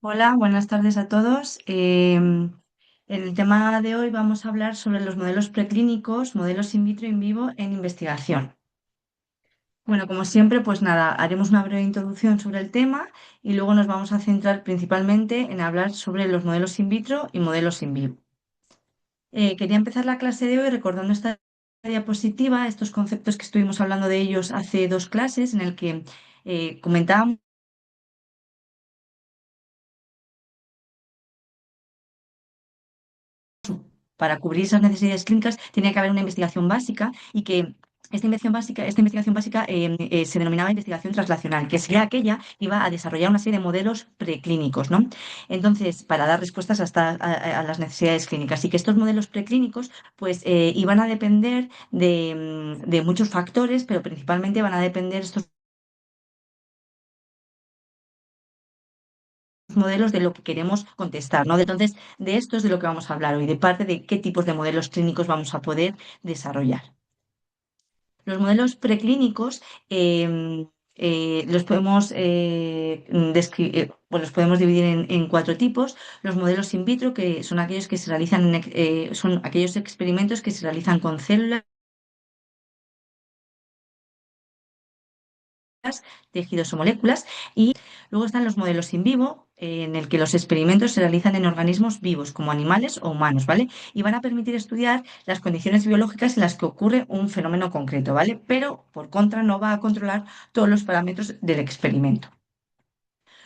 Hola, buenas tardes a todos. En el tema de hoy vamos a hablar sobre los modelos preclínicos, modelos in vitro y in vivo en investigación. Bueno, como siempre, pues nada, haremos una breve introducción sobre el tema y luego nos vamos a centrar principalmente en hablar sobre los modelos in vitro y modelos in vivo. Quería empezar la clase de hoy recordando esta diapositiva, estos conceptos que estuvimos hablando de ellos hace dos clases, en el que comentábamos para cubrir esas necesidades clínicas tenía que haber una investigación básica y que esta investigación básica se denominaba investigación translacional, que sería aquella que iba a desarrollar una serie de modelos preclínicos, ¿no? Entonces, para dar respuestas a las necesidades clínicas y que estos modelos preclínicos pues iban a depender de muchos factores, pero principalmente van a depender estos modelos de lo que queremos contestar, ¿no? Entonces, de esto es de lo que vamos a hablar hoy, de parte de qué tipos de modelos clínicos vamos a poder desarrollar. Los modelos preclínicos los podemos, bueno, los podemos dividir en cuatro tipos. Los modelos in vitro, que son aquellos que se realizan son aquellos experimentos que se realizan con células, tejidos o moléculas. Y luego están los modelos in vivo, en el que los experimentos se realizan en organismos vivos, como animales o humanos, ¿vale? Y van a permitir estudiar las condiciones biológicas en las que ocurre un fenómeno concreto, ¿vale? Pero, por contra, no va a controlar todos los parámetros del experimento.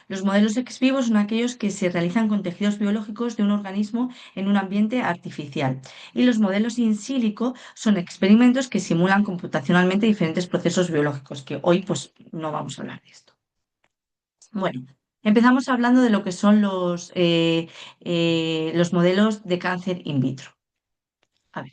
Los modelos ex vivo son aquellos que se realizan con tejidos biológicos de un organismo en un ambiente artificial. Y los modelos in silico son experimentos que simulan computacionalmente diferentes procesos biológicos, que hoy pues no vamos a hablar de esto. Bueno, empezamos hablando de lo que son los modelos de cáncer in vitro. A ver.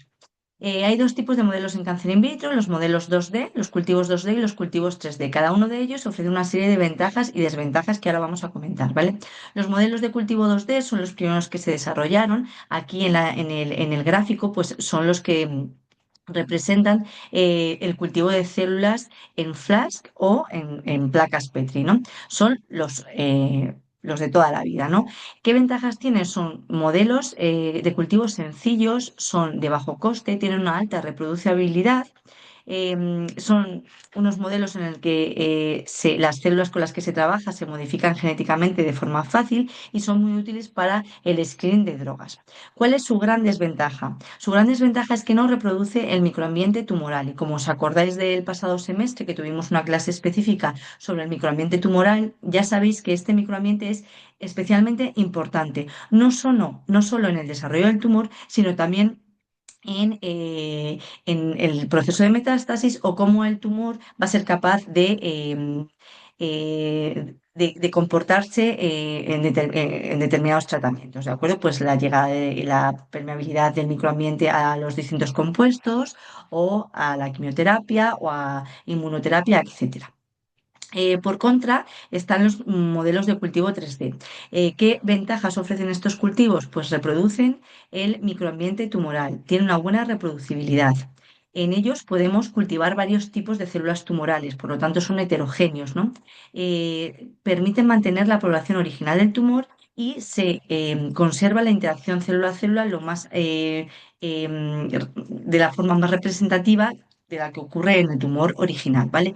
Hay dos tipos de modelos en cáncer in vitro, los modelos 2D, los cultivos 2D y los cultivos 3D. Cada uno de ellos ofrece una serie de ventajas y desventajas que ahora vamos a comentar, ¿vale? Los modelos de cultivo 2D son los primeros que se desarrollaron. Aquí en el gráfico, pues son los que representan el cultivo de células en flask o en placas Petri, ¿no? Son los de toda la vida, ¿no? ¿Qué ventajas tienen? Son modelos de cultivos sencillos, son de bajo coste, tienen una alta reproducibilidad, son unos modelos en el que las células con las que se trabaja se modifican genéticamente de forma fácil y son muy útiles para el screening de drogas. ¿Cuál es su gran desventaja? Su gran desventaja es que no reproduce el microambiente tumoral y como os acordáis del pasado semestre que tuvimos una clase específica sobre el microambiente tumoral, ya sabéis que este microambiente es especialmente importante, no solo en el desarrollo del tumor, sino también en el proceso de metástasis o cómo el tumor va a ser capaz de comportarse en determinados tratamientos, ¿de acuerdo? Pues la llegada de la permeabilidad del microambiente a los distintos compuestos o a la quimioterapia o a inmunoterapia, etcétera. Por contra, están los modelos de cultivo 3D. ¿Qué ventajas ofrecen estos cultivos? Pues reproducen el microambiente tumoral, tienen una buena reproducibilidad. En ellos podemos cultivar varios tipos de células tumorales, por lo tanto son heterogéneos, ¿no? Permiten mantener la población original del tumor y se conserva la interacción célula-célula de la forma más representativa de la que ocurre en el tumor original, ¿vale?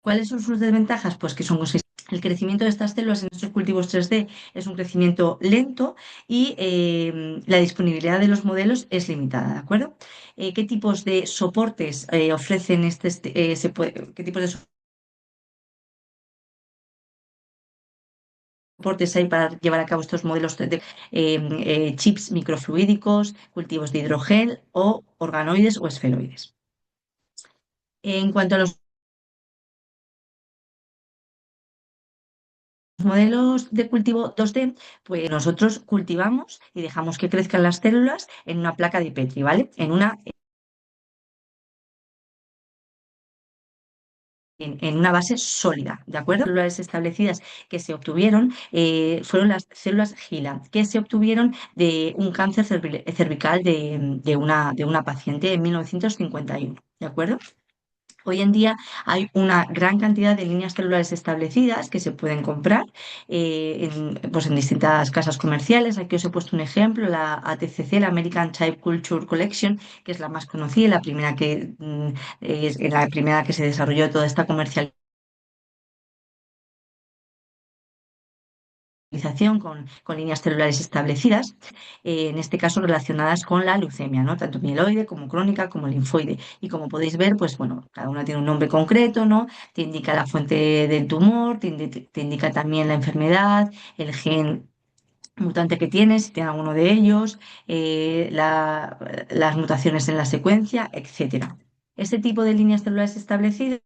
¿Cuáles son sus desventajas? Pues que son el crecimiento de estas células en estos cultivos 3D es un crecimiento lento y la disponibilidad de los modelos es limitada, ¿de acuerdo? ¿Qué tipos de soportes ofrecen qué tipos de soportes hay para llevar a cabo estos modelos de chips microfluídicos, cultivos de hidrogel o organoides o esferoides? En cuanto a los modelos de cultivo 2D, pues nosotros cultivamos y dejamos que crezcan las células en una placa de Petri, ¿vale? En una base sólida, ¿de acuerdo? Las células establecidas que se obtuvieron fueron las células GILA, que se obtuvieron de un cáncer cervical de una paciente en 1951, ¿de acuerdo? Hoy en día hay una gran cantidad de líneas celulares establecidas que se pueden comprar pues en distintas casas comerciales. Aquí os he puesto un ejemplo, la ATCC, la American Type Culture Collection, que es la más conocida, es la primera que se desarrolló toda esta comercialización con líneas celulares establecidas, en este caso relacionadas con la leucemia, ¿no? Tanto mieloide como crónica como linfoide. Y como podéis ver, pues bueno, cada una tiene un nombre concreto, ¿no? Te indica la fuente del tumor, te indica también la enfermedad, el gen mutante que tienes, si tiene alguno de ellos, las mutaciones en la secuencia, etcétera. Este tipo de líneas celulares establecidas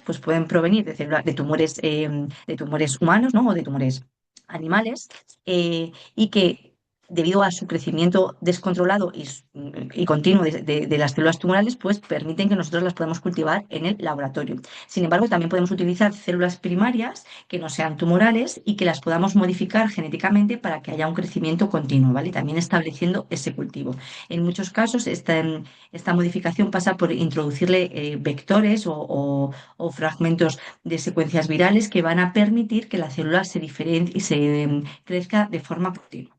pues pueden provenir de tumores humanos, ¿no? O de tumores animales, y que debido a su crecimiento descontrolado y continuo de las células tumorales, pues permiten que nosotros las podamos cultivar en el laboratorio. Sin embargo, también podemos utilizar células primarias que no sean tumorales y que las podamos modificar genéticamente para que haya un crecimiento continuo, ¿vale? También estableciendo ese cultivo. En muchos casos, esta modificación pasa por introducirle vectores o fragmentos de secuencias virales que van a permitir que la célula se diferencie y crezca de forma continua.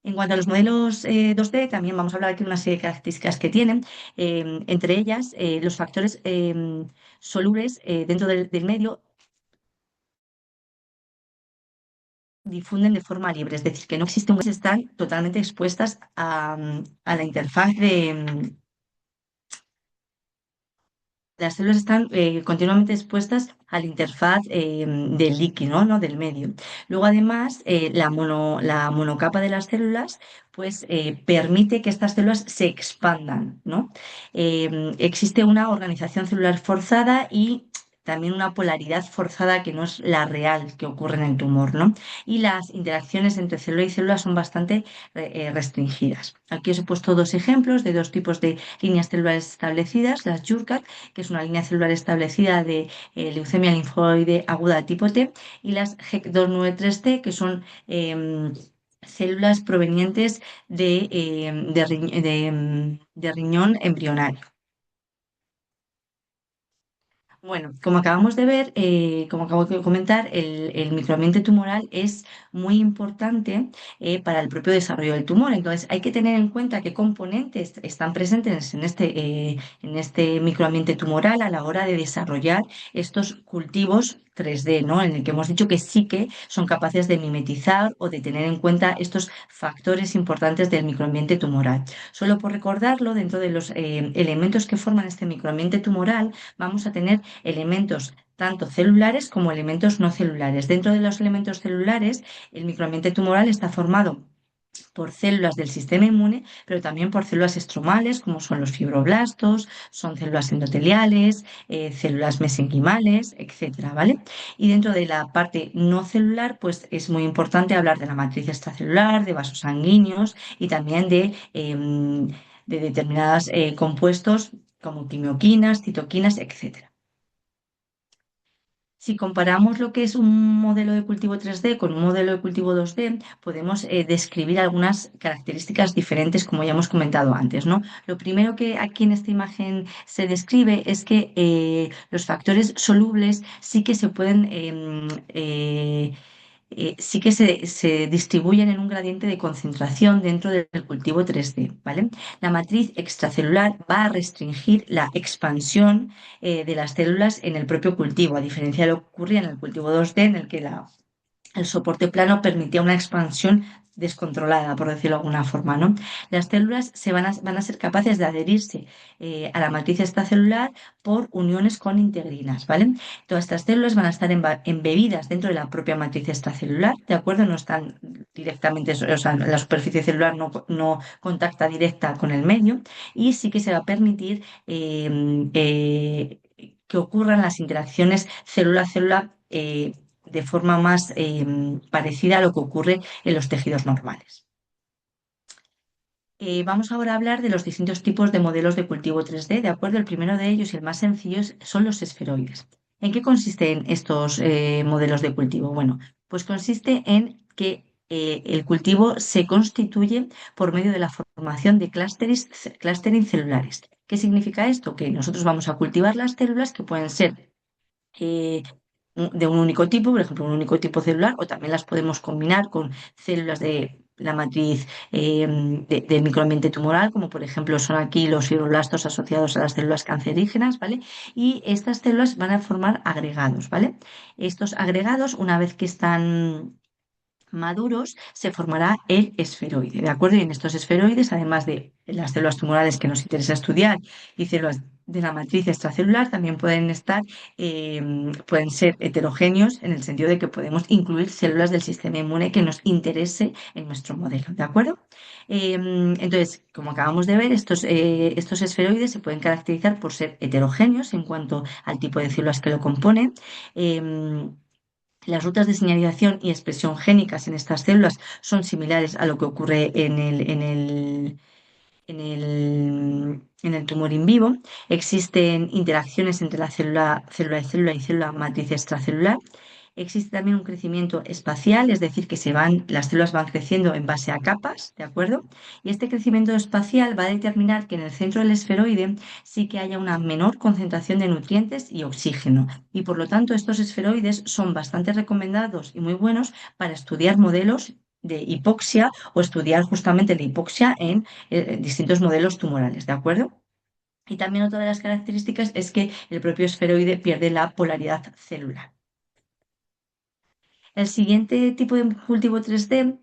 En cuanto a los modelos 2D, también vamos a hablar aquí de una serie de características que tienen, entre ellas los factores solubles dentro del medio difunden de forma libre, es decir, que no existen, están totalmente expuestas a la interfaz las células están continuamente expuestas a la interfaz del líquido, ¿no? Del medio. Luego, además, la monocapa de las células pues, permite que estas células se expandan, ¿no? Existe una organización celular forzada y también una polaridad forzada que no es la real que ocurre en el tumor, ¿no? Y las interacciones entre célula y célula son bastante restringidas. Aquí os he puesto dos ejemplos de dos tipos de líneas celulares establecidas, las JURCAT, que es una línea celular establecida de leucemia linfoide aguda tipo T, y las GEC293T, que son células provenientes de riñón embrionario. Bueno, como acabamos de ver, como acabo de comentar, el microambiente tumoral es muy importante para el propio desarrollo del tumor. Entonces, hay que tener en cuenta qué componentes están presentes en este microambiente tumoral a la hora de desarrollar estos cultivos 3D, ¿no? En el que hemos dicho que sí que son capaces de mimetizar o de tener en cuenta estos factores importantes del microambiente tumoral. Solo por recordarlo, dentro de los elementos que forman este microambiente tumoral, vamos a tener elementos tanto celulares como elementos no celulares. Dentro de los elementos celulares, el microambiente tumoral está formado por células del sistema inmune, pero también por células estromales, como son los fibroblastos, son células endoteliales, células mesenquimales, etcétera, ¿vale? Y dentro de la parte no celular, pues es muy importante hablar de la matriz extracelular, de vasos sanguíneos y también de determinados compuestos como quimioquinas, citoquinas, etcétera. Si comparamos lo que es un modelo de cultivo 3D con un modelo de cultivo 2D, podemos describir algunas características diferentes, como ya hemos comentado antes, ¿no? Lo primero que aquí en esta imagen se describe es que los factores solubles sí que se pueden sí que se distribuyen en un gradiente de concentración dentro del cultivo 3D, ¿vale? La matriz extracelular va a restringir la expansión de las células en el propio cultivo, a diferencia de lo que ocurría en el cultivo 2D, en el que el soporte plano permitía una expansión descontrolada, por decirlo de alguna forma, ¿no? Las células van a ser capaces de adherirse a la matriz extracelular por uniones con integrinas, ¿vale? Todas estas células van a estar embebidas dentro de la propia matriz extracelular, ¿de acuerdo? No están directamente, o sea, la superficie celular no contacta directa con el medio y sí que se va a permitir que ocurran las interacciones célula-célula de forma más parecida a lo que ocurre en los tejidos normales. Vamos ahora a hablar de los distintos tipos de modelos de cultivo 3D, ¿de acuerdo? El primero de ellos y el más sencillo son los esferoides. ¿En qué consisten estos modelos de cultivo? Bueno, pues consiste en que el cultivo se constituye por medio de la formación de clústeres celulares. ¿Qué significa esto? Que nosotros vamos a cultivar las células que pueden ser eh, de un único tipo, por ejemplo, un único tipo celular, o también las podemos combinar con células de la matriz del microambiente tumoral, como por ejemplo son aquí los fibroblastos asociados a las células cancerígenas, ¿vale? Y estas células van a formar agregados, ¿vale? Estos agregados, una vez que están maduros, se formará el esferoide, ¿de acuerdo? Y en estos esferoides, además de las células tumorales que nos interesa estudiar y células de la matriz extracelular, también pueden ser heterogéneos en el sentido de que podemos incluir células del sistema inmune que nos interese en nuestro modelo, ¿de acuerdo? Entonces, como acabamos de ver, estos esferoides se pueden caracterizar por ser heterogéneos en cuanto al tipo de células que lo componen. Em, las rutas de señalización y expresión génicas en estas células son similares a lo que ocurre en el tumor in vivo. Existen interacciones entre la célula y célula matriz extracelular. Existe también un crecimiento espacial, es decir, que las células van creciendo en base a capas, ¿de acuerdo? Y este crecimiento espacial va a determinar que en el centro del esferoide sí que haya una menor concentración de nutrientes y oxígeno. Y por lo tanto, estos esferoides son bastante recomendados y muy buenos para estudiar modelos de hipoxia o estudiar justamente la hipoxia en distintos modelos tumorales, ¿de acuerdo? Y también otra de las características es que el propio esferoide pierde la polaridad celular. El siguiente tipo de cultivo 3D,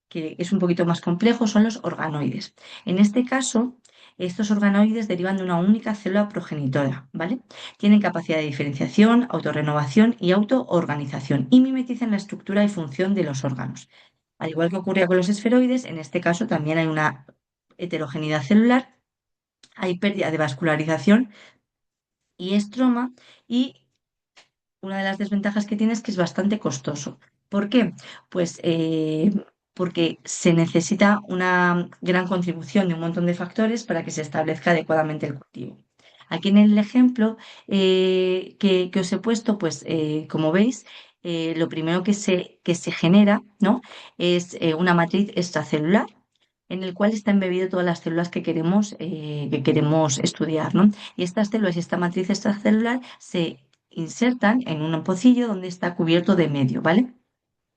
que es un poquito más complejo, son los organoides. En este caso, estos organoides derivan de una única célula progenitora, ¿vale? Tienen capacidad de diferenciación, autorrenovación y autoorganización y mimetizan la estructura y función de los órganos. Al igual que ocurría con los esferoides, en este caso también hay una heterogeneidad celular, hay pérdida de vascularización y estroma, y una de las desventajas que tiene es que es bastante costoso. ¿Por qué? Pues porque se necesita una gran contribución de un montón de factores para que se establezca adecuadamente el cultivo. Aquí en el ejemplo que os he puesto, pues como veis, lo primero que se genera, ¿no? Es una matriz extracelular en el cual está embebido todas las células que queremos estudiar, ¿no? Y estas células y esta matriz extracelular se insertan en un pocillo donde está cubierto de medio, ¿vale?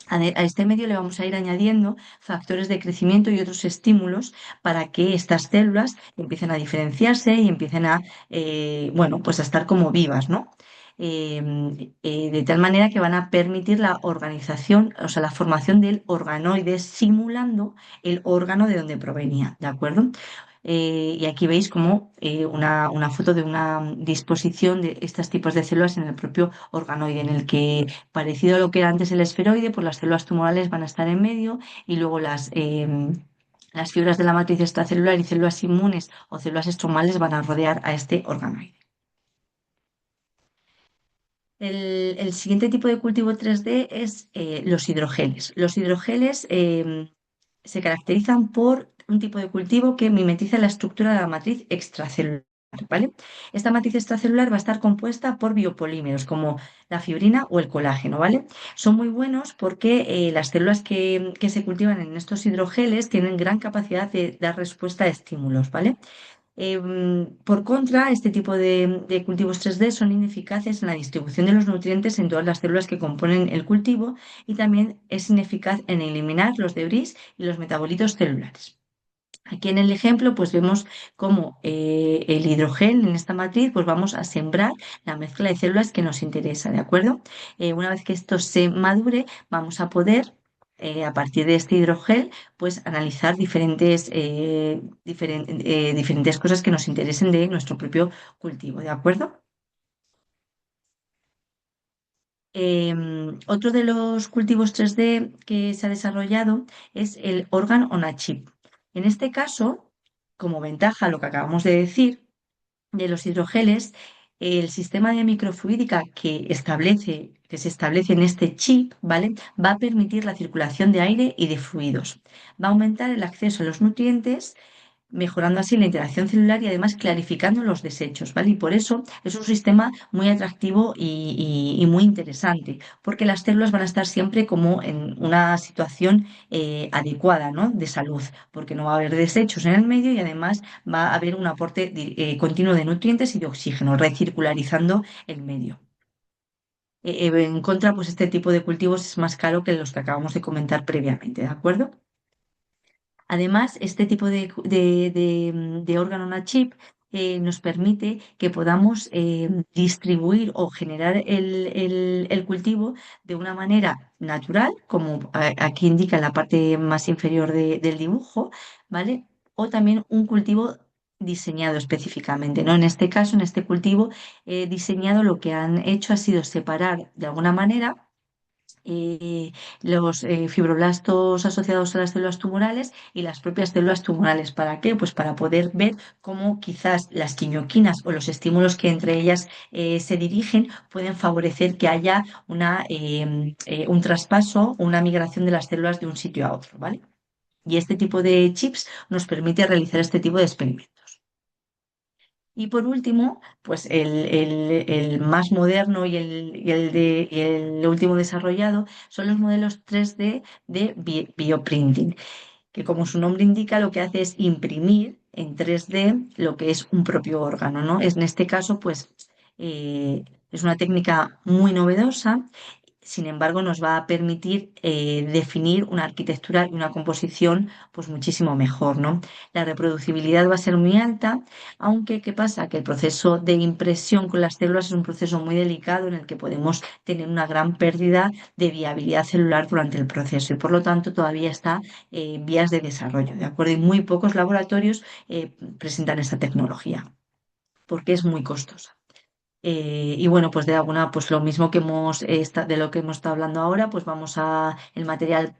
A este medio le vamos a ir añadiendo factores de crecimiento y otros estímulos para que estas células empiecen a diferenciarse y empiecen bueno, pues a estar como vivas, ¿no? De tal manera que van a permitir la organización, o sea, la formación del organoide simulando el órgano de donde provenía, ¿de acuerdo? Y aquí veis como una foto de una disposición de estos tipos de células en el propio organoide, en el que, parecido a lo que era antes el esferoide, pues las células tumorales van a estar en medio y luego las fibras de la matriz extracelular y células inmunes o células estromales van a rodear a este organoide. El siguiente tipo de cultivo 3D es los hidrogeles. Los hidrogeles se caracterizan por un tipo de cultivo que mimetiza la estructura de la matriz extracelular, ¿vale? Esta matriz extracelular va a estar compuesta por biopolímeros como la fibrina o el colágeno, ¿vale? Son muy buenos porque las células que se cultivan en estos hidrogeles tienen gran capacidad de dar respuesta a estímulos, ¿vale? Por contra, este tipo de cultivos 3D son ineficaces en la distribución de los nutrientes en todas las células que componen el cultivo y también es ineficaz en eliminar los debris y los metabolitos celulares. Aquí en el ejemplo, pues vemos cómo el hidrogel en esta matriz, pues vamos a sembrar la mezcla de células que nos interesa, ¿de acuerdo? Una vez que esto se madure, vamos a poder, a partir de este hidrogel, pues analizar diferentes cosas que nos interesen de nuestro propio cultivo, ¿de acuerdo? Otro de los cultivos 3D que se ha desarrollado es el organ on a chip. En este caso, como ventaja, lo que acabamos de decir de los hidrogeles, el sistema de microfluídica que se establece en este chip, ¿vale? Va a permitir la circulación de aire y de fluidos. Va a aumentar el acceso a los nutrientes mejorando así la interacción celular y además clarificando los desechos, ¿vale? Y por eso es un sistema muy atractivo y muy interesante, porque las células van a estar siempre como en una situación adecuada, ¿no? De salud, porque no va a haber desechos en el medio y además va a haber un aporte continuo de nutrientes y de oxígeno, recircularizando el medio. En contra, pues este tipo de cultivos es más caro que los que acabamos de comentar previamente, ¿de acuerdo? Además, este tipo de órgano on a chip nos permite que podamos distribuir o generar el cultivo de una manera natural, como aquí indica en la parte más inferior del dibujo, ¿vale? O también un cultivo diseñado específicamente, ¿no? En este caso, en este cultivo diseñado, lo que han hecho ha sido separar de alguna manera los fibroblastos asociados a las células tumorales y las propias células tumorales. ¿Para qué? Pues para poder ver cómo quizás las quimioquinas o los estímulos que entre ellas se dirigen pueden favorecer que haya un traspaso o una migración de las células de un sitio a otro, ¿vale? Y este tipo de chips nos permite realizar este tipo de experimentos. Y por último, pues el más moderno y el último desarrollado son los modelos 3D de bioprinting, que como su nombre indica, lo que hace es imprimir en 3D lo que es un propio órgano, ¿no? Es, en este caso, pues es una técnica muy novedosa. Sin embargo, nos va a permitir definir una arquitectura y una composición pues muchísimo mejor, ¿no? La reproducibilidad va a ser muy alta, aunque ¿qué pasa? Que el proceso de impresión con las células es un proceso muy delicado en el que podemos tener una gran pérdida de viabilidad celular durante el proceso y por lo tanto todavía está en vías de desarrollo, ¿de acuerdo? Y muy pocos laboratorios presentan esta tecnología porque es muy costosa. Y bueno, pues de alguna, pues lo mismo que de lo que hemos estado hablando ahora, pues vamos a el material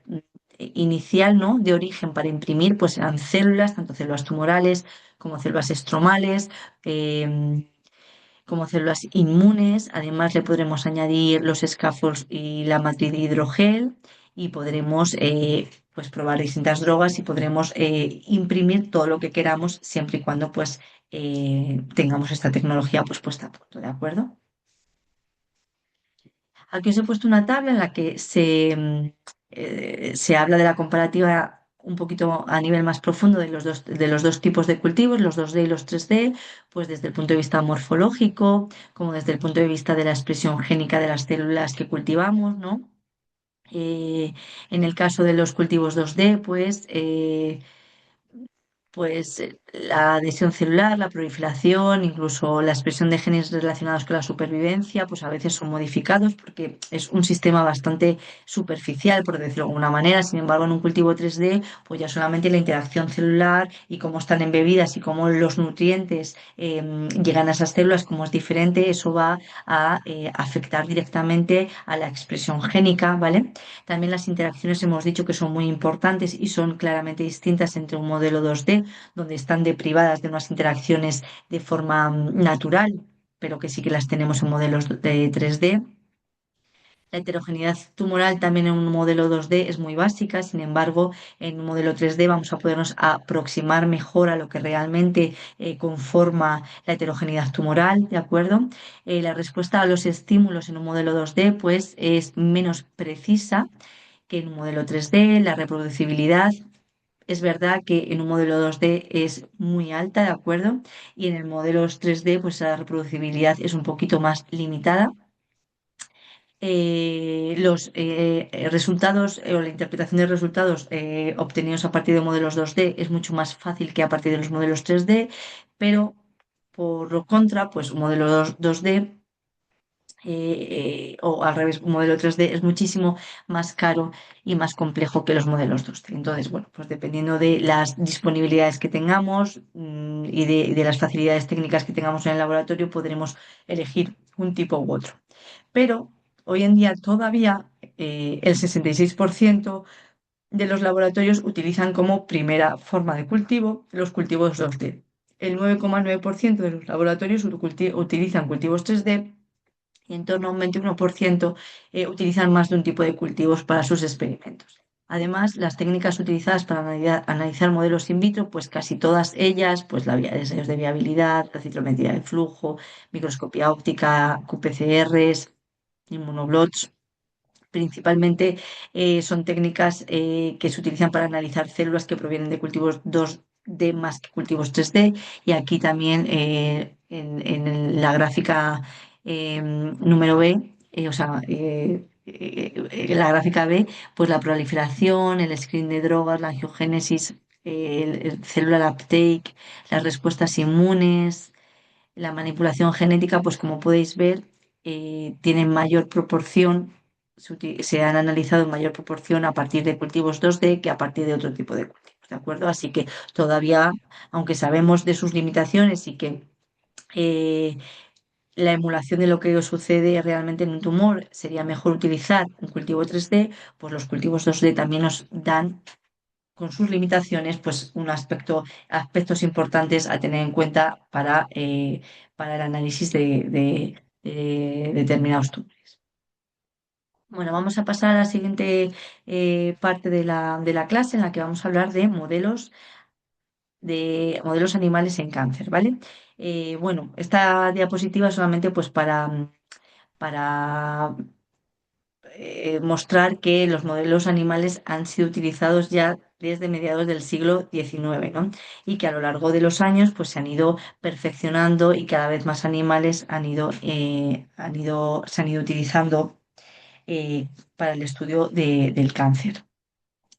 inicial, ¿no? De origen para imprimir, pues eran células, tanto células tumorales como células estromales, eh, como células inmunes. Además, le podremos añadir los scaffolds y la matriz de hidrogel y podremos pues probar distintas drogas y podremos imprimir todo lo que queramos siempre y cuando pues tengamos esta tecnología pues puesta a punto, ¿de acuerdo? Aquí os he puesto una tabla en la que se habla de la comparativa un poquito a nivel más profundo de los dos tipos de cultivos, los 2D y los 3D, pues desde el punto de vista morfológico, como desde el punto de vista de la expresión génica de las células que cultivamos, ¿no? En el caso de los cultivos 2D, pues la adhesión celular, la proliferación, incluso la expresión de genes relacionados con la supervivencia, pues a veces son modificados porque es un sistema bastante superficial, por decirlo de alguna manera. Sin embargo, en un cultivo 3D, pues ya solamente la interacción celular y cómo están embebidas y cómo los nutrientes llegan a esas células, como es diferente, eso va a afectar directamente a la expresión génica, ¿vale? También las interacciones hemos dicho que son muy importantes y son claramente distintas entre un modelo 2D, donde están deprivadas de unas interacciones de forma natural, pero que sí que las tenemos en modelos de 3D. La heterogeneidad tumoral también en un modelo 2D es muy básica, sin embargo, en un modelo 3D vamos a podernos aproximar mejor a lo que realmente conforma la heterogeneidad tumoral, ¿de acuerdo? La respuesta a los estímulos en un modelo 2D pues es menos precisa que en un modelo 3D. La reproducibilidad es verdad que en un modelo 2D es muy alta, ¿de acuerdo? Y en el modelo 3D pues la reproducibilidad es un poquito más limitada. Los resultados o la interpretación de resultados obtenidos a partir de modelos 2D es mucho más fácil que a partir de los modelos 3D, pero por lo contra, pues un modelo 2D o al revés, un modelo 3D es muchísimo más caro y más complejo que los modelos 2D. Entonces, bueno, pues dependiendo de las disponibilidades que tengamos y de las facilidades técnicas que tengamos en el laboratorio, podremos elegir un tipo u otro. Pero hoy en día todavía el 66% de los laboratorios utilizan como primera forma de cultivo los cultivos 2D. El 9,9% de los laboratorios utilizan cultivos 3D y en torno a un 21% utilizan más de un tipo de cultivos para sus experimentos. Además, las técnicas utilizadas para analizar modelos in vitro, pues casi todas ellas, pues la ensayos de viabilidad, la ciclometría de flujo, microscopía óptica, qPCRs, inmunoblots, principalmente son técnicas que se utilizan para analizar células que provienen de cultivos 2D más que cultivos 3D. Y aquí también en la gráfica número B, la gráfica B, pues la proliferación, el screen de drogas, la angiogénesis, el cellular uptake, las respuestas inmunes, la manipulación genética, pues como podéis ver, tiene mayor proporción, se han analizado en mayor proporción a partir de cultivos 2D que a partir de otro tipo de cultivos, ¿de acuerdo? Así que todavía, aunque sabemos de sus limitaciones y que eh, la emulación de lo que sucede realmente en un tumor sería mejor utilizar un cultivo 3D, pues los cultivos 2D también nos dan con sus limitaciones, pues aspectos importantes a tener en cuenta para el análisis de determinados tumores. Bueno, vamos a pasar a la siguiente parte de la clase en la que vamos a hablar de modelos animales en cáncer, ¿vale? Bueno, esta diapositiva es solamente pues para mostrar que los modelos animales han sido utilizados ya desde mediados del siglo XIX, ¿no? Y que a lo largo de los años pues, se han ido perfeccionando y cada vez más animales se han ido utilizando para el estudio del cáncer.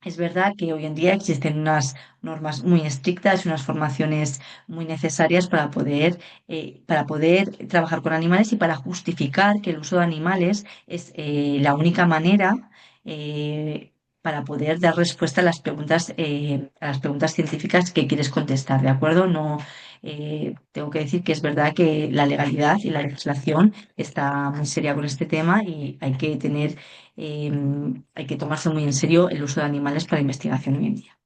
Es verdad que hoy en día existen unas normas muy estrictas y unas formaciones muy necesarias para poder trabajar con animales y para justificar que el uso de animales es la única manera para poder dar respuesta a las preguntas científicas que quieres contestar, ¿de acuerdo? No, tengo que decir que es verdad que la legalidad y la legislación está muy seria con este tema y eh, hay que tomarse muy en serio el uso de animales para investigación hoy en día.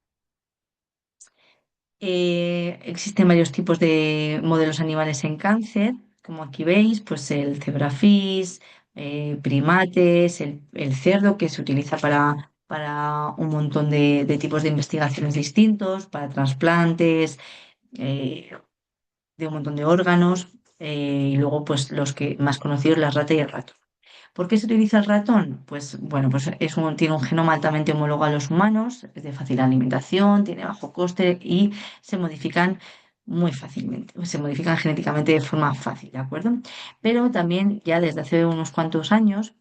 Existen varios tipos de modelos animales en cáncer, como aquí veis, pues el zebrafish, primates, el cerdo, que se utiliza para un montón de tipos de investigaciones distintos, para trasplantes, eh, de un montón de órganos, y luego pues los que más conocidos, la rata y el rato. ¿Por qué se utiliza el ratón? Pues bueno, pues tiene un genoma altamente homólogo a los humanos, es de fácil alimentación, tiene bajo coste y se modifican muy fácilmente, se modifican genéticamente de forma fácil, ¿de acuerdo? Pero también ya desde hace unos cuantos años,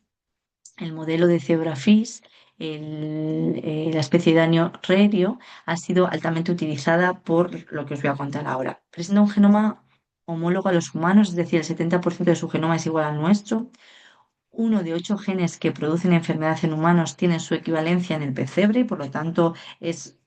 el modelo de zebrafish, la especie de daño rerio, ha sido altamente utilizada por lo que os voy a contar ahora. Presenta un genoma homólogo a los humanos, es decir, el 70% de su genoma es igual al nuestro. Uno de 8 genes que producen enfermedad en humanos tienen su equivalencia en el pesebre, por lo tanto es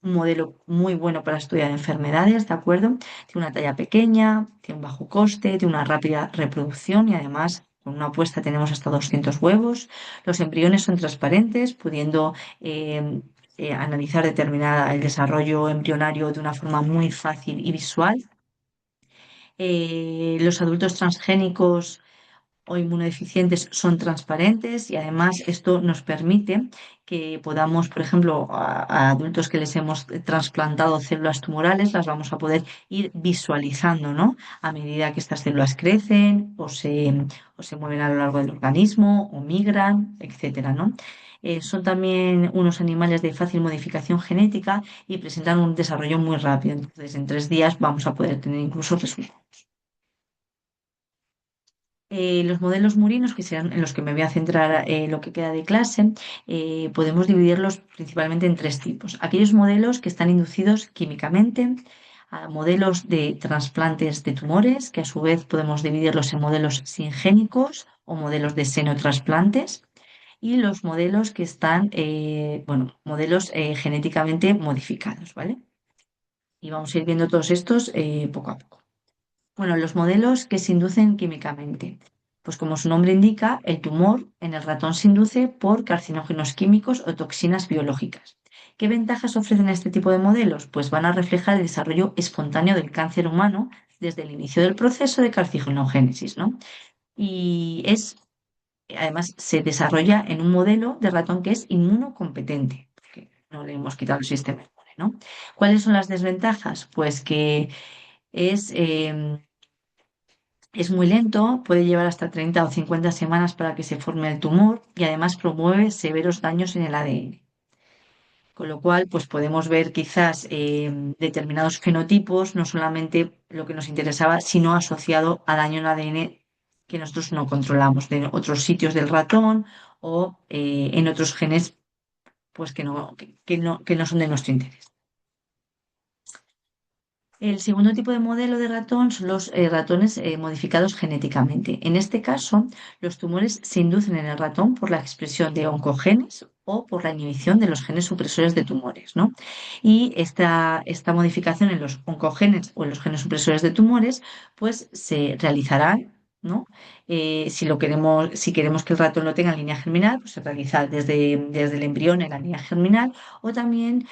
un modelo muy bueno para estudiar enfermedades, ¿de acuerdo? Tiene una talla pequeña, tiene un bajo coste, tiene una rápida reproducción y además con una puesta tenemos hasta 200 huevos. Los embriones son transparentes, pudiendo analizar el desarrollo embrionario de una forma muy fácil y visual. Los adultos transgénicos o inmunodeficientes son transparentes y además esto nos permite que podamos, por ejemplo, a adultos que les hemos trasplantado células tumorales, las vamos a poder ir visualizando, ¿no? A medida que estas células crecen o se mueven a lo largo del organismo o migran, etcétera, ¿no? Son también unos animales de fácil modificación genética y presentan un desarrollo muy rápido. Entonces, en 3 días vamos a poder tener incluso resultados. Los modelos murinos, que serán en los que me voy a centrar lo que queda de clase, podemos dividirlos principalmente en 3 tipos. Aquellos modelos que están inducidos químicamente, a modelos de trasplantes de tumores, que a su vez podemos dividirlos en modelos singénicos o modelos de senotrasplantes, y los modelos que están, bueno, modelos genéticamente modificados, ¿vale? Y vamos a ir viendo todos estos poco a poco. Bueno, los modelos que se inducen químicamente. Pues como su nombre indica, el tumor en el ratón se induce por carcinógenos químicos o toxinas biológicas. ¿Qué ventajas ofrecen este tipo de modelos? Pues van a reflejar el desarrollo espontáneo del cáncer humano desde el inicio del proceso de carcinogénesis, ¿no? Y además se desarrolla en un modelo de ratón que es inmunocompetente. no le hemos quitado el sistema inmune, ¿no? ¿Cuáles son las desventajas? Pues que es, es muy lento, puede llevar hasta 30 o 50 semanas para que se forme el tumor y además promueve severos daños en el ADN. Con lo cual, pues podemos ver quizás determinados fenotipos, no solamente lo que nos interesaba, sino asociado a daño en ADN que nosotros no controlamos, de otros sitios del ratón o en otros genes pues que no son de nuestro interés. El segundo tipo de modelo de ratón son los ratones modificados genéticamente. En este caso, los tumores se inducen en el ratón por la expresión de oncogenes o por la inhibición de los genes supresores de tumores, ¿no? Y esta modificación en los oncogenes o en los genes supresores de tumores, pues se realizará, ¿no? Si queremos que el ratón lo tenga en línea germinal, pues se realiza desde el embrión en la línea germinal o también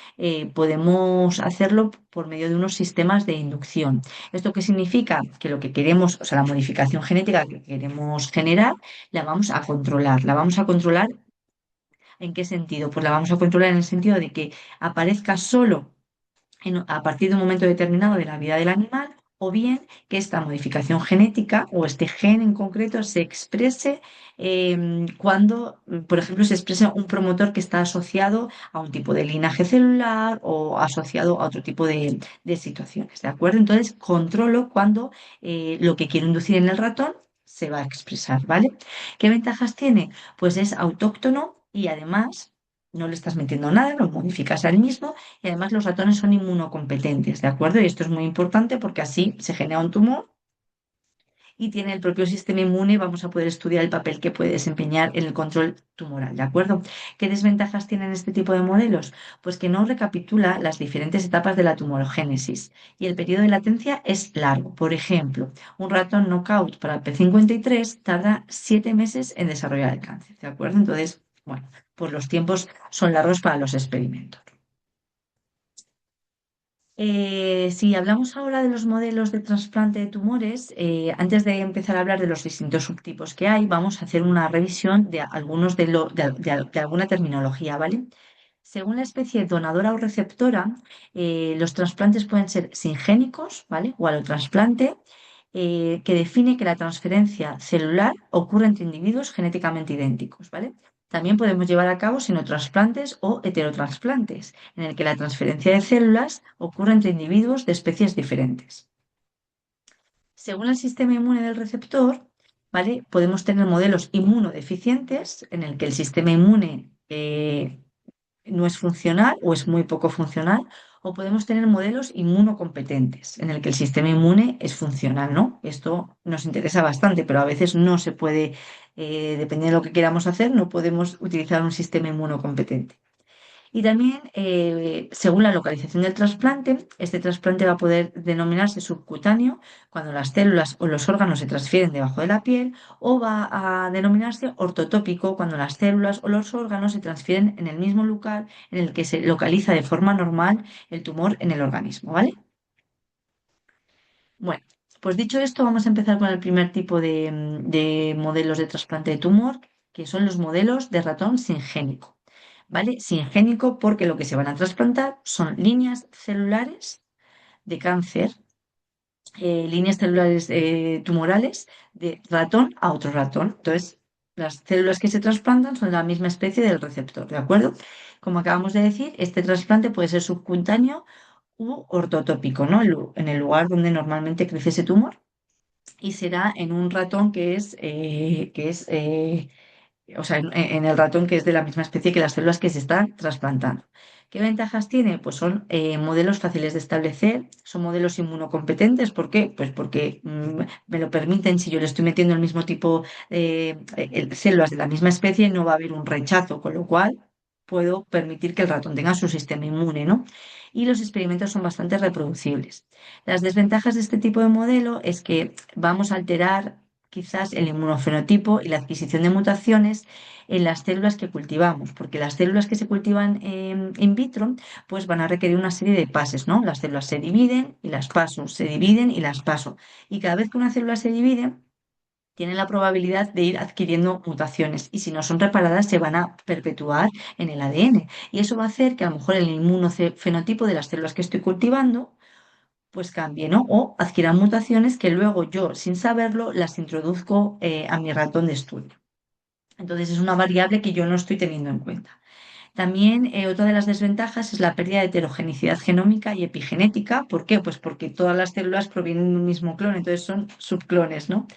podemos hacerlo por medio de unos sistemas de inducción. ¿Esto qué significa? Que lo que queremos, o sea, la modificación genética que queremos generar, la vamos a controlar. ¿La vamos a controlar en qué sentido? Pues la vamos a controlar en el sentido de que aparezca solo a partir de un momento determinado de la vida del animal, o bien que esta modificación genética o este gen en concreto se exprese cuando, por ejemplo, se expresa un promotor que está asociado a un tipo de linaje celular o asociado a otro tipo de situaciones, ¿de acuerdo? Entonces, controlo cuando lo que quiero inducir en el ratón se va a expresar, ¿vale? ¿Qué ventajas tiene? Pues es autóctono y además no le estás metiendo nada, lo modificas al mismo y además los ratones son inmunocompetentes, ¿de acuerdo? Y esto es muy importante porque así se genera un tumor y tiene el propio sistema inmune, vamos a poder estudiar el papel que puede desempeñar en el control tumoral, ¿de acuerdo? ¿Qué desventajas tienen este tipo de modelos? Pues que no recapitula las diferentes etapas de la tumorogénesis y el periodo de latencia es largo. Por ejemplo, un ratón knockout para el P53 tarda 7 meses en desarrollar el cáncer, ¿de acuerdo? Entonces, bueno, pues los tiempos son largos para los experimentos. Si hablamos ahora de los modelos de trasplante de tumores, antes de empezar a hablar de los distintos subtipos que hay, vamos a hacer una revisión de algunos de alguna terminología, ¿vale? Según la especie donadora o receptora, los trasplantes pueden ser singénicos, ¿vale? O allotrasplante, que define que la transferencia celular ocurre entre individuos genéticamente idénticos, ¿vale? También podemos llevar a cabo sinotrasplantes o heterotrasplantes, en el que la transferencia de células ocurre entre individuos de especies diferentes. Según el sistema inmune del receptor, ¿vale? Podemos tener modelos inmunodeficientes, en el que el sistema inmune no es funcional o es muy poco funcional, o podemos tener modelos inmunocompetentes, en el que el sistema inmune es funcional, ¿no? Esto nos interesa bastante, pero a veces no se puede, dependiendo de lo que queramos hacer, no podemos utilizar un sistema inmunocompetente. Y también, según la localización del trasplante, este trasplante va a poder denominarse subcutáneo cuando las células o los órganos se transfieren debajo de la piel, o va a denominarse ortotópico cuando las células o los órganos se transfieren en el mismo lugar en el que se localiza de forma normal el tumor en el organismo, ¿vale? Bueno, pues dicho esto, vamos a empezar con el primer tipo de modelos de trasplante de tumor, que son los modelos de ratón singénico. ¿Vale? Singénico porque lo que se van a trasplantar son líneas celulares de cáncer, líneas celulares tumorales de ratón a otro ratón. Entonces, las células que se trasplantan son de la misma especie del receptor, ¿de acuerdo? Como acabamos de decir, este trasplante puede ser subcutáneo u ortotópico, ¿no? En el lugar donde normalmente crece ese tumor. Y será en un ratón o sea, en el ratón que es de la misma especie que las células que se están trasplantando. ¿Qué ventajas tiene? Pues son modelos fáciles de establecer, son modelos inmunocompetentes. ¿Por qué? Pues porque me lo permiten, si yo le estoy metiendo el mismo tipo de células de la misma especie, no va a haber un rechazo, con lo cual puedo permitir que el ratón tenga su sistema inmune, ¿no? Y los experimentos son bastante reproducibles. Las desventajas de este tipo de modelo es que vamos a alterar quizás el inmunofenotipo y la adquisición de mutaciones en las células que cultivamos, porque las células que se cultivan in vitro pues van a requerir una serie de pases, ¿no? Las células se dividen y las paso, se dividen y las paso. Y cada vez que una célula se divide, tienen la probabilidad de ir adquiriendo mutaciones y si no son reparadas se van a perpetuar en el ADN. Y eso va a hacer que a lo mejor el inmunofenotipo de las células que estoy cultivando pues cambie, ¿no? O adquieran mutaciones que luego yo, sin saberlo, las introduzco a mi ratón de estudio. Entonces es una variable que yo no estoy teniendo en cuenta. También otra de las desventajas es la pérdida de heterogenicidad genómica y epigenética. ¿Por qué? Pues porque todas las células provienen de un mismo clon, entonces son subclones, ¿no?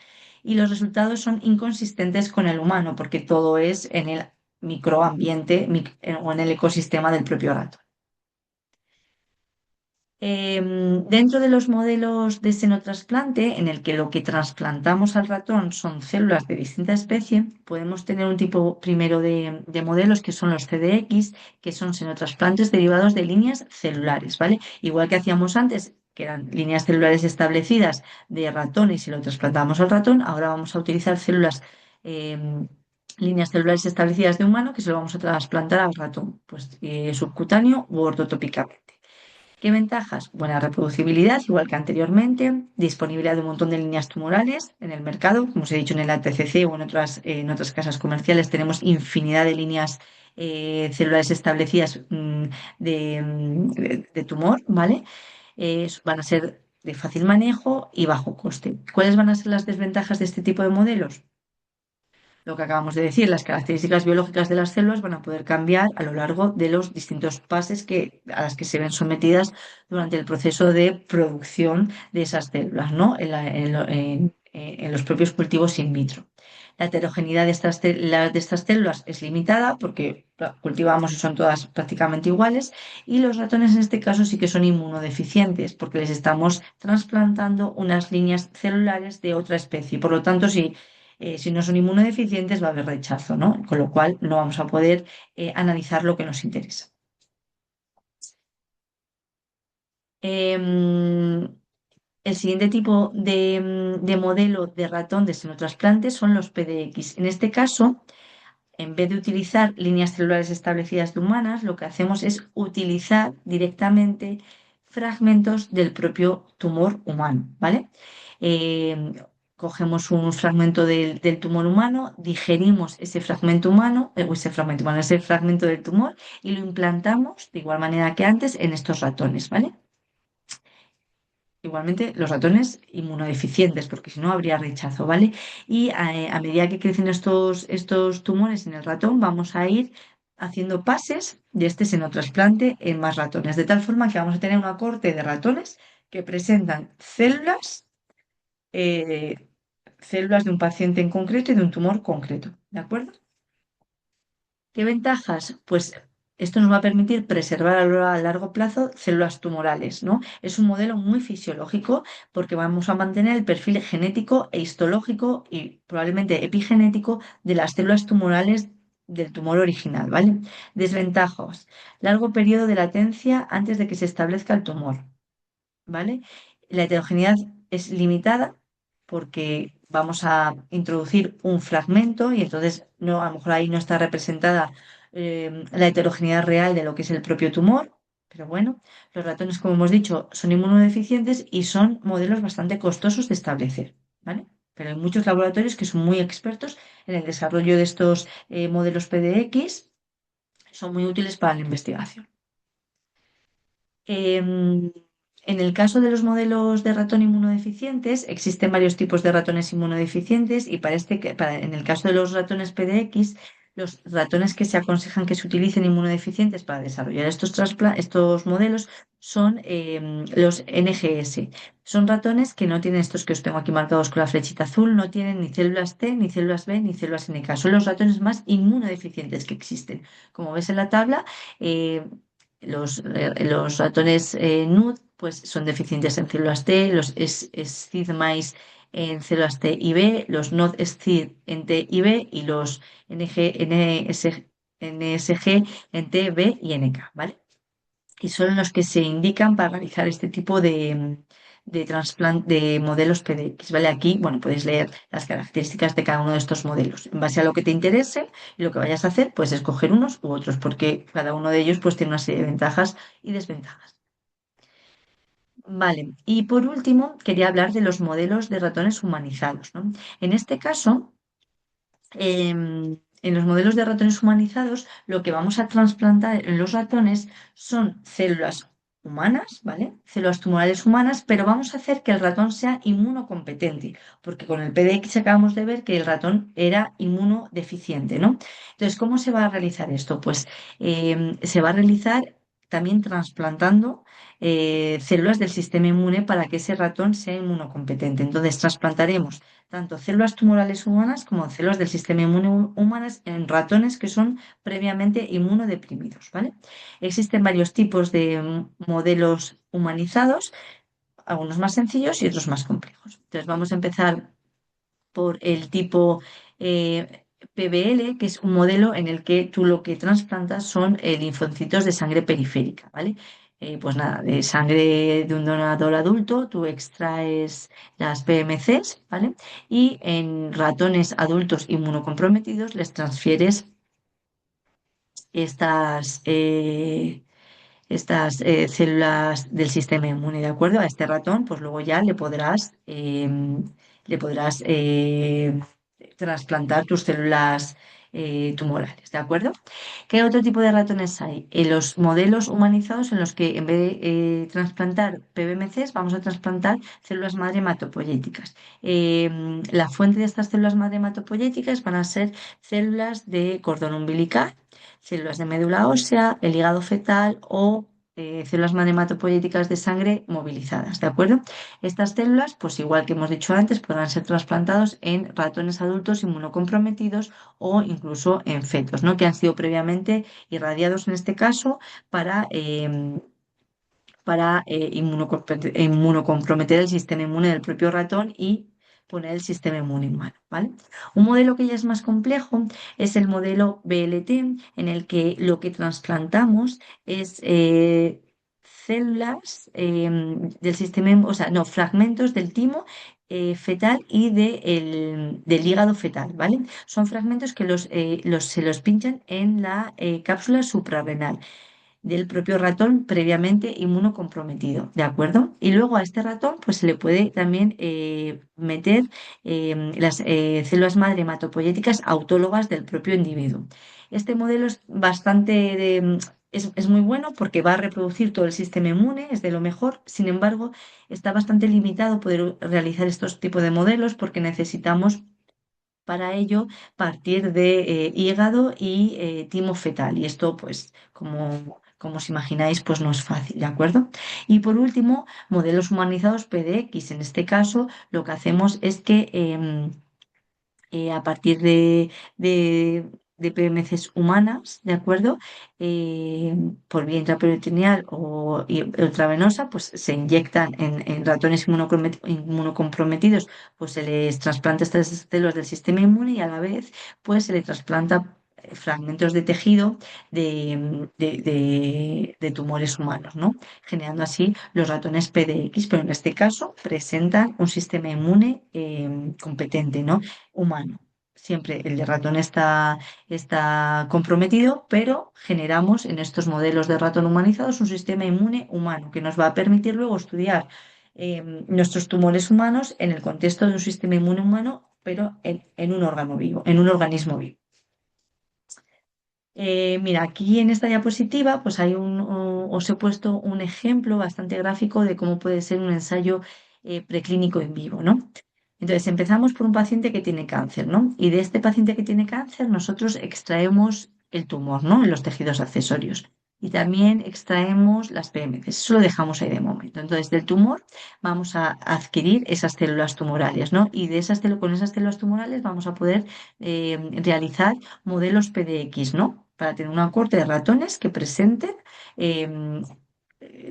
Y los resultados son inconsistentes con el humano, porque todo es en el microambiente o en el ecosistema del propio ratón. Dentro de los modelos de senotrasplante, en el que lo que trasplantamos al ratón son células de distinta especie, podemos tener un tipo primero de modelos que son los CDX, que son senotrasplantes derivados de líneas celulares, ¿vale? Igual que hacíamos antes, que eran líneas celulares establecidas de ratón y si lo trasplantamos al ratón, ahora vamos a utilizar em, líneas celulares establecidas de humano que se lo vamos a trasplantar al ratón, pues subcutáneo u ortotópicamente. ¿Qué ventajas? Buena reproducibilidad, igual que anteriormente, disponibilidad de un montón de líneas tumorales en el mercado, como os he dicho en el ATCC o en otras casas comerciales, tenemos infinidad de líneas celulares establecidas de tumor, ¿vale? Van a ser de fácil manejo y bajo coste. ¿Cuáles van a ser las desventajas de este tipo de modelos? Lo que acabamos de decir, las características biológicas de las células van a poder cambiar a lo largo de los distintos fases a las que se ven sometidas durante el proceso de producción de esas células, ¿no? En los propios cultivos in vitro. La heterogeneidad de estas células es limitada porque cultivamos y son todas prácticamente iguales y los ratones en este caso sí que son inmunodeficientes porque les estamos trasplantando unas líneas celulares de otra especie. Por lo tanto, si no son inmunodeficientes va a haber rechazo, ¿no? Con lo cual no vamos a poder analizar lo que nos interesa. Em, el siguiente tipo de modelo de ratón de senotrasplante son los PDX. En este caso, en vez de utilizar líneas celulares establecidas de humanas, lo que hacemos es utilizar directamente fragmentos del propio tumor humano, ¿vale? Eh, Cogemos un fragmento del tumor humano, digerimos ese fragmento humano, ese fragmento del tumor y lo implantamos de igual manera que antes en estos ratones, ¿vale? Igualmente, los ratones inmunodeficientes, porque si no habría rechazo, ¿vale? Y a medida que crecen estos tumores en el ratón, vamos a ir haciendo pases de este senotrasplante en más ratones, de tal forma que vamos a tener una corte de ratones que presentan eh, células de un paciente en concreto y de un tumor concreto, ¿de acuerdo? ¿Qué ventajas? Pues esto nos va a permitir preservar a largo plazo células tumorales, ¿no? Es un modelo muy fisiológico porque vamos a mantener el perfil genético e histológico y probablemente epigenético de las células tumorales del tumor original, ¿vale? Desventajas. Largo periodo de latencia antes de que se establezca el tumor. ¿Vale? La heterogeneidad es limitada porque vamos a introducir un fragmento y entonces no, a lo mejor ahí no está representada la heterogeneidad real de lo que es el propio tumor, pero bueno, los ratones, como hemos dicho, son inmunodeficientes y son modelos bastante costosos de establecer, ¿vale? Pero hay muchos laboratorios que son muy expertos en el desarrollo de estos modelos PDX, son muy útiles para la investigación. Em, en el caso de los modelos de ratón inmunodeficientes, existen varios tipos de ratones inmunodeficientes y en el caso de los ratones PDX, los ratones que se aconsejan que se utilicen inmunodeficientes para desarrollar estos modelos son los NGS. Son ratones que no tienen estos que os tengo aquí marcados con la flechita azul, no tienen ni células T, ni células B, ni células NK. Son los ratones más inmunodeficientes que existen. Como ves en la tabla, eh, los ratones NUD pues, son deficientes en células T, los SCID-mice en células T y B, los NOD-SCID en T y B y los NSG en T, B y NK, ¿vale? Y son los que se indican para realizar este tipo de trasplante de modelos PDX, ¿vale? Aquí, bueno, puedes leer las características de cada uno de estos modelos. En base a lo que te interese y lo que vayas a hacer, puedes escoger unos u otros, porque cada uno de ellos pues tiene una serie de ventajas y desventajas. Vale, y por último, quería hablar de los modelos de ratones humanizados, ¿no? En este caso, en los modelos de ratones humanizados, lo que vamos a trasplantar en los ratones son células humanas, ¿vale? Células tumorales humanas, pero vamos a hacer que el ratón sea inmunocompetente, porque con el PDX acabamos de ver que el ratón era inmunodeficiente, ¿no? Entonces, ¿cómo se va a realizar esto? Pues se va a realizar también trasplantando células del sistema inmune para que ese ratón sea inmunocompetente. Entonces, trasplantaremos tanto células tumorales humanas como células del sistema inmune humanas en ratones que son previamente inmunodeprimidos, ¿vale? Existen varios tipos de modelos humanizados, algunos más sencillos y otros más complejos. Entonces vamos a empezar por el tipo PBL, que es un modelo en el que tú lo que trasplantas son linfocitos de sangre periférica, ¿vale? Pues nada, de sangre de un donador adulto, tú extraes las PMCs, ¿vale? Y en ratones adultos inmunocomprometidos les transfieres estas, células del sistema inmune, ¿de acuerdo? A este ratón, pues luego ya le podrás trasplantar tus células tumorales, ¿de acuerdo? ¿Qué otro tipo de ratones hay? En los modelos humanizados en los que en vez de trasplantar PBMCs, vamos a trasplantar células madre hematopoyéticas. La fuente de estas células madre hematopoyéticas van a ser células de cordón umbilical, células de médula ósea, el hígado fetal o células madre hematopoyéticas de sangre movilizadas, ¿de acuerdo? Estas células, pues igual que hemos dicho antes, podrán ser trasplantados en ratones adultos inmunocomprometidos o incluso en fetos, ¿no? Que han sido previamente irradiados en este caso para, inmunocomprometer el sistema inmune del propio ratón y poner el sistema inmune humano, ¿vale? Un modelo que ya es más complejo es el modelo BLT, en el que lo que trasplantamos es células del sistema, o sea, no, fragmentos del timo fetal y del hígado fetal, ¿vale? Son fragmentos que se los pinchan en la cápsula suprarrenal del propio ratón previamente inmunocomprometido, ¿de acuerdo? Y luego a este ratón pues se le puede también meter las células madre hematopoyéticas autólogas del propio individuo. Este modelo es bastante es muy bueno porque va a reproducir todo el sistema inmune, es de lo mejor. Sin embargo, está bastante limitado poder realizar estos tipos de modelos porque necesitamos para ello partir de hígado y timo fetal. Y esto, pues, como os imagináis, pues no es fácil, ¿de acuerdo? Y por último, modelos humanizados PDX. En este caso, lo que hacemos es que a partir de PMCs humanas, ¿de acuerdo? Por vía intraperitoneal o ultravenosa, pues se inyectan en ratones inmunocomprometidos, pues se les trasplanta estas células del sistema inmune y a la vez, pues se le trasplanta fragmentos de tejido de tumores humanos, ¿no? Generando así los ratones PDX, pero en este caso presentan un sistema inmune competente, ¿no? Humano. Siempre el de ratón está comprometido, pero generamos en estos modelos de ratón humanizados un sistema inmune humano que nos va a permitir luego estudiar nuestros tumores humanos en el contexto de un sistema inmune humano, pero en un órgano vivo, en un organismo vivo. Mira, aquí en esta diapositiva, pues os he puesto un ejemplo bastante gráfico de cómo puede ser un ensayo preclínico en vivo, ¿no? Entonces, empezamos por un paciente que tiene cáncer, ¿no? Y de este paciente que tiene cáncer, nosotros extraemos el tumor, ¿no? En los tejidos accesorios. Y también extraemos las PMCs. Eso lo dejamos ahí de momento. Entonces, del tumor vamos a adquirir esas células tumorales, ¿no? Y con esas células tumorales vamos a poder realizar modelos PDX, ¿no? Para tener una corte de ratones que presenten,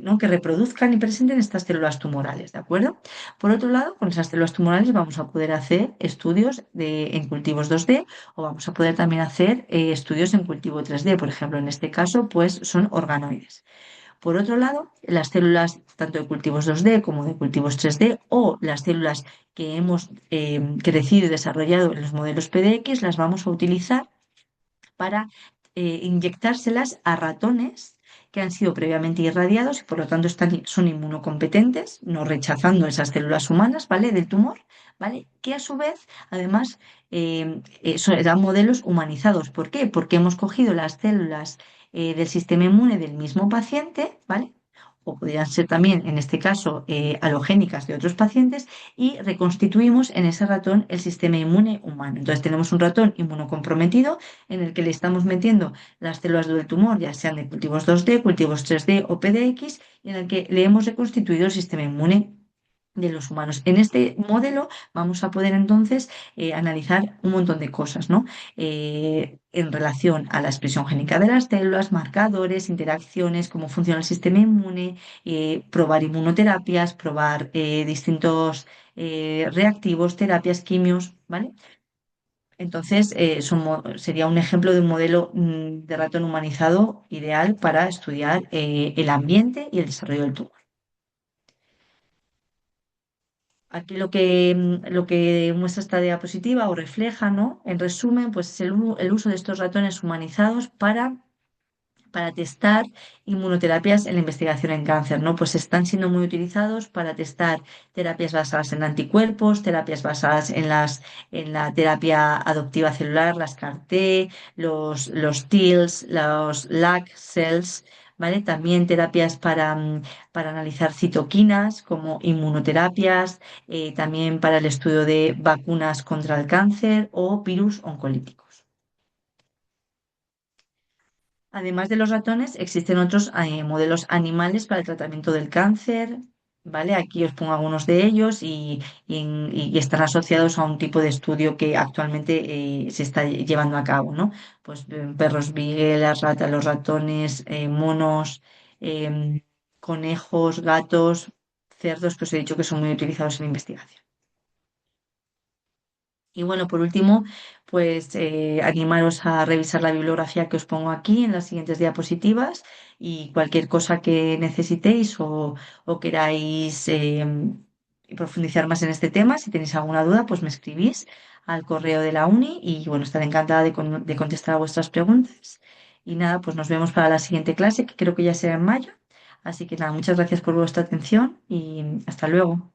¿no? Que reproduzcan y presenten estas células tumorales, ¿de acuerdo? Por otro lado, con esas células tumorales vamos a poder hacer estudios en cultivos 2D o vamos a poder también hacer estudios en cultivo 3D. Por ejemplo, en este caso, pues son organoides. Por otro lado, las células tanto de cultivos 2D como de cultivos 3D o las células que hemos crecido y desarrollado en los modelos PDX las vamos a utilizar para inyectárselas a ratones que han sido previamente irradiados y por lo tanto son inmunocompetentes, no rechazando esas células humanas, ¿vale? Del tumor, ¿vale? Que a su vez, además, eran modelos humanizados. ¿Por qué? Porque hemos cogido las células del sistema inmune del mismo paciente, ¿vale? O podrían ser también, en este caso, alogénicas de otros pacientes, y reconstituimos en ese ratón el sistema inmune humano. Entonces tenemos un ratón inmunocomprometido en el que le estamos metiendo las células del tumor, ya sean de cultivos 2D, cultivos 3D o PDX, y en el que le hemos reconstituido el sistema inmune de los humanos. En este modelo vamos a poder entonces analizar un montón de cosas, ¿no? En relación a la expresión génica de las células, marcadores, interacciones, cómo funciona el sistema inmune, probar inmunoterapias, probar distintos reactivos, terapias, quimios, ¿vale? Entonces, sería un ejemplo de un modelo de ratón humanizado ideal para estudiar el ambiente y el desarrollo del tumor. Aquí lo que muestra esta diapositiva o refleja, ¿no? En resumen, pues es el uso de estos ratones humanizados para testar inmunoterapias en la investigación en cáncer, ¿no? Pues están siendo muy utilizados para testar terapias basadas en anticuerpos, terapias basadas en la terapia adoptiva celular, las CAR-T, los TILs, los LAC cells, ¿vale? También terapias para analizar citoquinas como inmunoterapias, también para el estudio de vacunas contra el cáncer o virus oncolíticos. Además de los ratones, existen otros modelos animales para el tratamiento del cáncer, ¿vale? Aquí os pongo algunos de ellos y están asociados a un tipo de estudio que actualmente se está llevando a cabo, ¿no? Pues perros Beagle, las ratas, los ratones, monos, em, conejos, gatos, cerdos, que os he dicho que son muy utilizados en investigación. Y bueno, por último, pues animaros a revisar la bibliografía que os pongo aquí en las siguientes diapositivas y cualquier cosa que necesitéis o queráis profundizar más en este tema, si tenéis alguna duda, pues me escribís al correo de la uni y bueno, estaré encantada de contestar a vuestras preguntas. Y nada, pues nos vemos para la siguiente clase, que creo que ya será en mayo. Así que nada, muchas gracias por vuestra atención y hasta luego.